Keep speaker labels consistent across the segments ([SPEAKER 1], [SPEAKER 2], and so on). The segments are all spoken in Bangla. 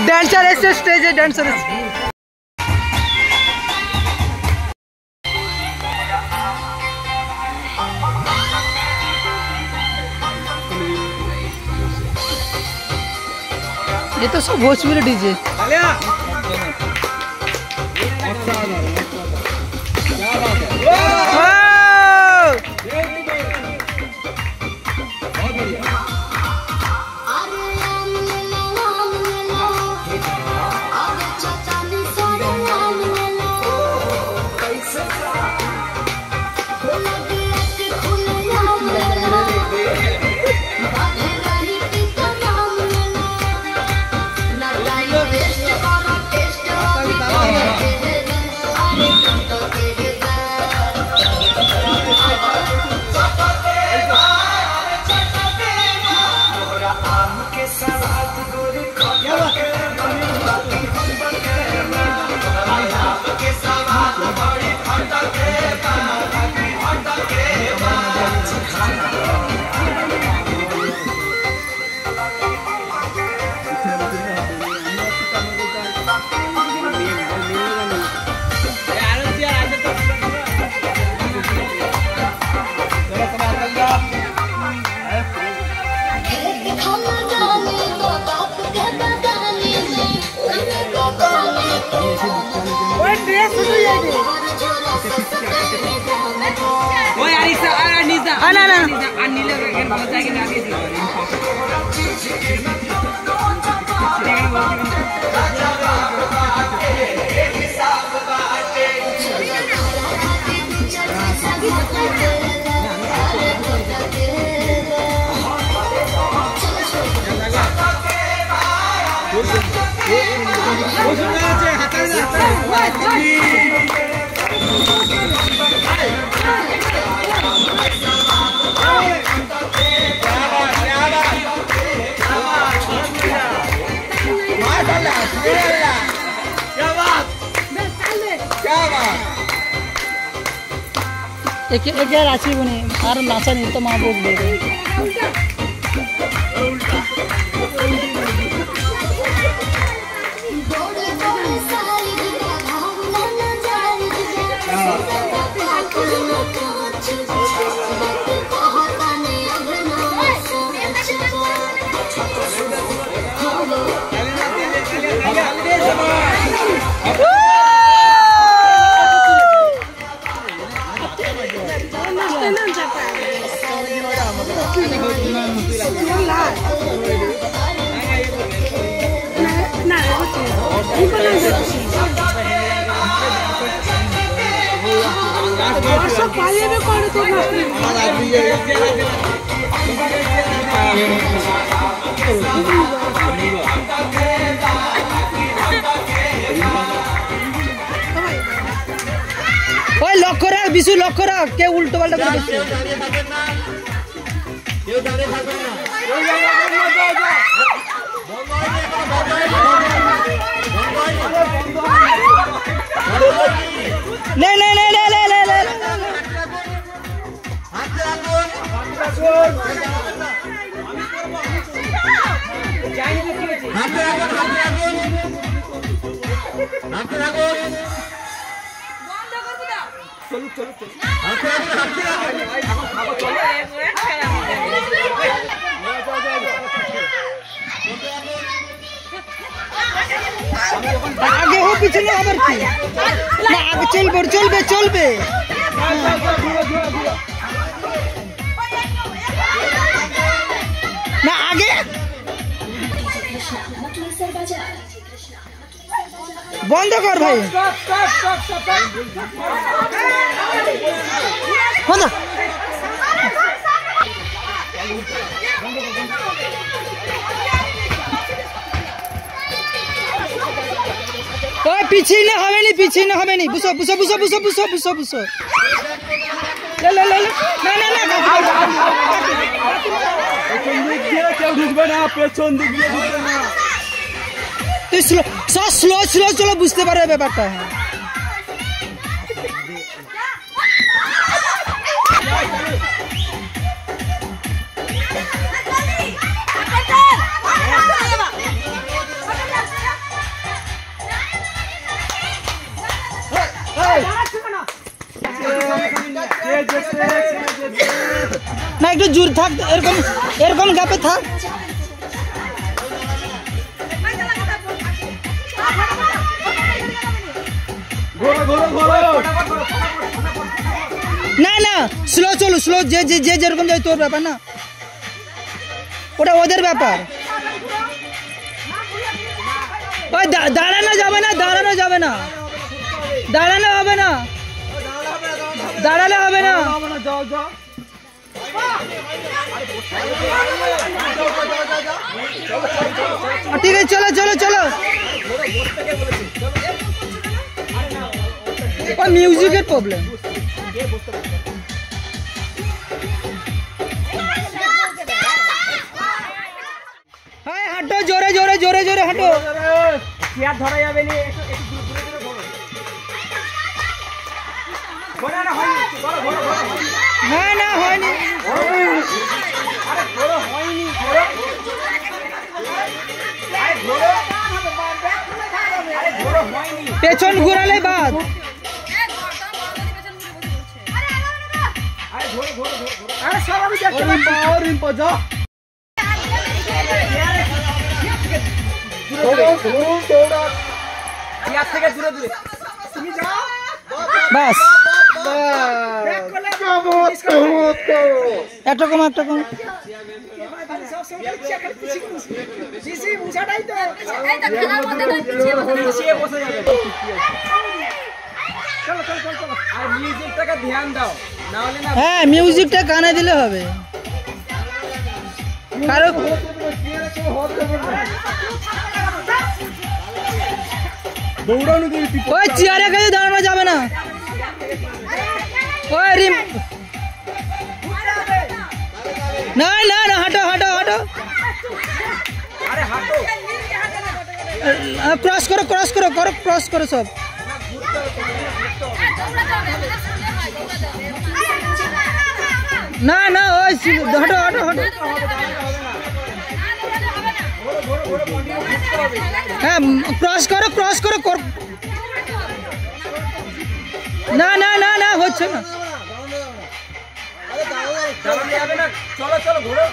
[SPEAKER 1] ড্যান্সার এসে স্টেজে ড্যান্সার এসে ये तो सब भोजपुरी डीजे एक राशि बने और नाचा नहीं तो माँ बोल दे लक्ष्य राख विशु लक्ष्य राख के उल्টো पाल्टा नहीं नहीं नहीं ले ले ले ले आगे हो पीछे ना आगे चल बे ना आगे बंद कर भाई पीछे ना हमें नहीं बुसो ले ले ले ना ना ना तो स्लो चलो बुझते पारे ব্যাপারটা একটু জোর থাক, এরকম এরকম গ্যাপে থাক। না না স্লো চলো, স্লো, যে যে যে যেরকম যায় তোর ব্যাপার না, ওটা ওদের ব্যাপার। ওই দাঁড়ানো যাবে না, দাঁড়ানো যাবে না, দাঁড়ানো হবে না, দাঁড়ালে হবে না। ঠিক আছে, চলো চলো চলো। মিউজিকের প্রবলেম। হ্যাঁ হাঁটো, জোরে জোরে জোরে জোরে হাঁটো।
[SPEAKER 2] চেয়ার ধরা যাবে না,
[SPEAKER 1] না না হয়নি, পেছন ঘুরালে বাদ। বাস একটা কম, একটা কম। হ্যাঁ মিউজিকটা কানে দিলে হবে। কারো ওই চেয়ারে কাছে দাঁড়ানো যাবে না। ওই রিম না না না, হাঁটো হাঁটো হাঁটো, ক্রস করো ক্রস করো করো, ক্রস করো সব। না না ওই হাঁটো হাঁটো হাঁটো। হ্যাঁ ক্রস করো ক্রস করো। না না না না হচ্ছে না।
[SPEAKER 2] চলো চলো ঘোরো।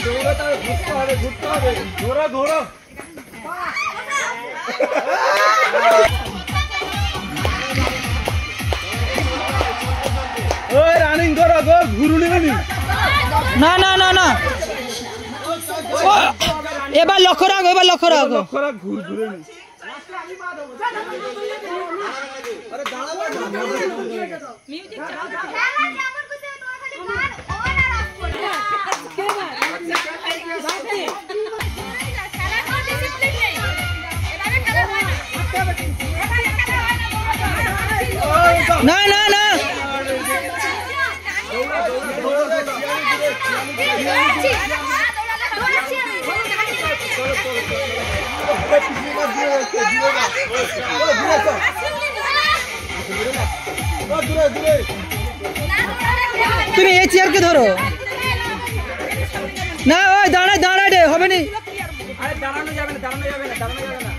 [SPEAKER 2] ঘুরতে হবে, ঘুরতে হবে, ঘোরো ঘোরো। ওই রানিং করো গো, ঘুরুনি রানিং।
[SPEAKER 1] না না না না, এবার লক্ষ্য রাখো, এবার লক্ষ্য রাখো।
[SPEAKER 2] লক্ষ্য রাখ, ঘুর ঘুরে নি।
[SPEAKER 1] না না না তুমি এই চেয়ারকে ধরো না। ওই দাঁড়ায় দাঁড়ায় রে, হবে নি।
[SPEAKER 2] আরে দাঁড়ানো যাবে না, দাঁড়ানো যাবে না, দাঁড়ানো যাবে না।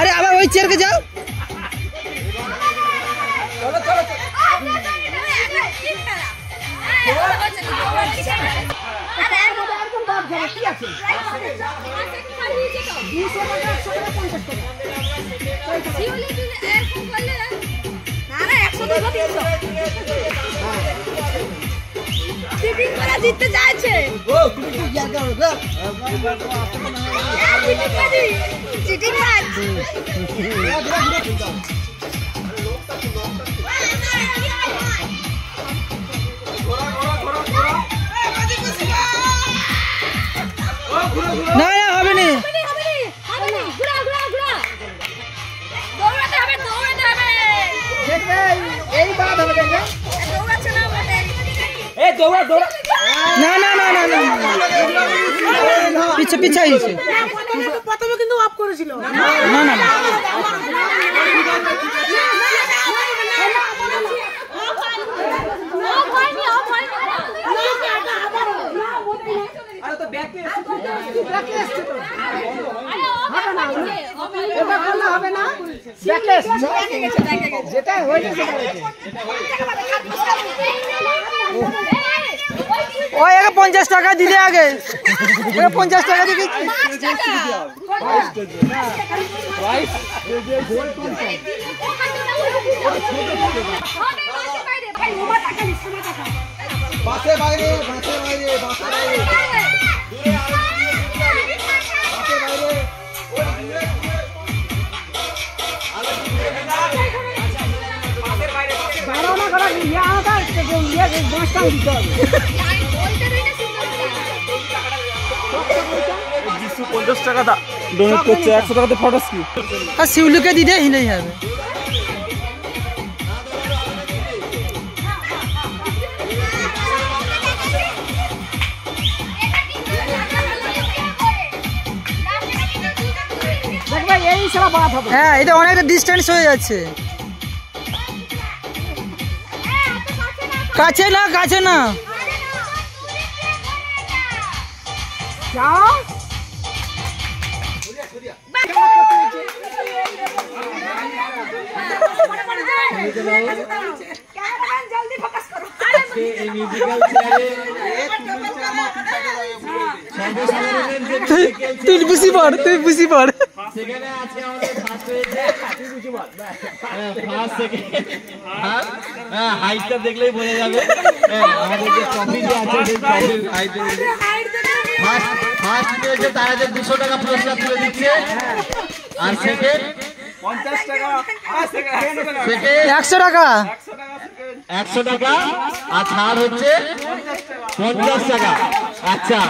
[SPEAKER 1] আরে আবার ওই চেয়ারকে যাও।
[SPEAKER 2] চলো চলো
[SPEAKER 3] জিততে চাইছে। Cheating match.
[SPEAKER 1] না না হবে নি। না না না না না, পিছে পিছে আইছে।
[SPEAKER 3] প্রথমে কিন্তু অফ করেছিল।
[SPEAKER 1] না না না
[SPEAKER 2] আরে তো ব্যাক
[SPEAKER 1] যেটা হয়েছে সেটা হয়েছে। ওই আগে 50 টাকা দিলে আগে 50 টাকা দিকে
[SPEAKER 2] বাসে বাইরে বাসে বাইরে বাসে বাইরে
[SPEAKER 1] দাঁড়ানো করা ইয়ে আলাদা ইয়ে 10 টাকা দিতে হবে।
[SPEAKER 2] 250 টাকা ডোনেট করছে, 100 টাকাতে ফটোস কি
[SPEAKER 1] আর শিউলুকে দিতে হিলেই যাবে। হ্যাঁ এটা অনেকটা ডিস্টেন্স হয়ে যাচ্ছে। কাছে না কাছে না তুই বুঝি পড় তুই বুঝি পড়।
[SPEAKER 2] সেখানে আছে আমাদের ফার্স্ট হয়েছে ফার্স্ট সেকেন্ড হ্যাঁ হাইটটা দেখলেই বোঝা যাবে। আমাদের যে ট্রফি যে আছে সেই ট্রফির হাইট ফার্স্ট পেয়েছে তারা যে 200 টাকা পুরস্কার তুলে দিচ্ছে আর সেকেন্ড 50 টাকা আর সেকেন্ড
[SPEAKER 1] 100 টাকা
[SPEAKER 2] 100 টাকা আর ছাড় হচ্ছে 50 টাকা। আচ্ছা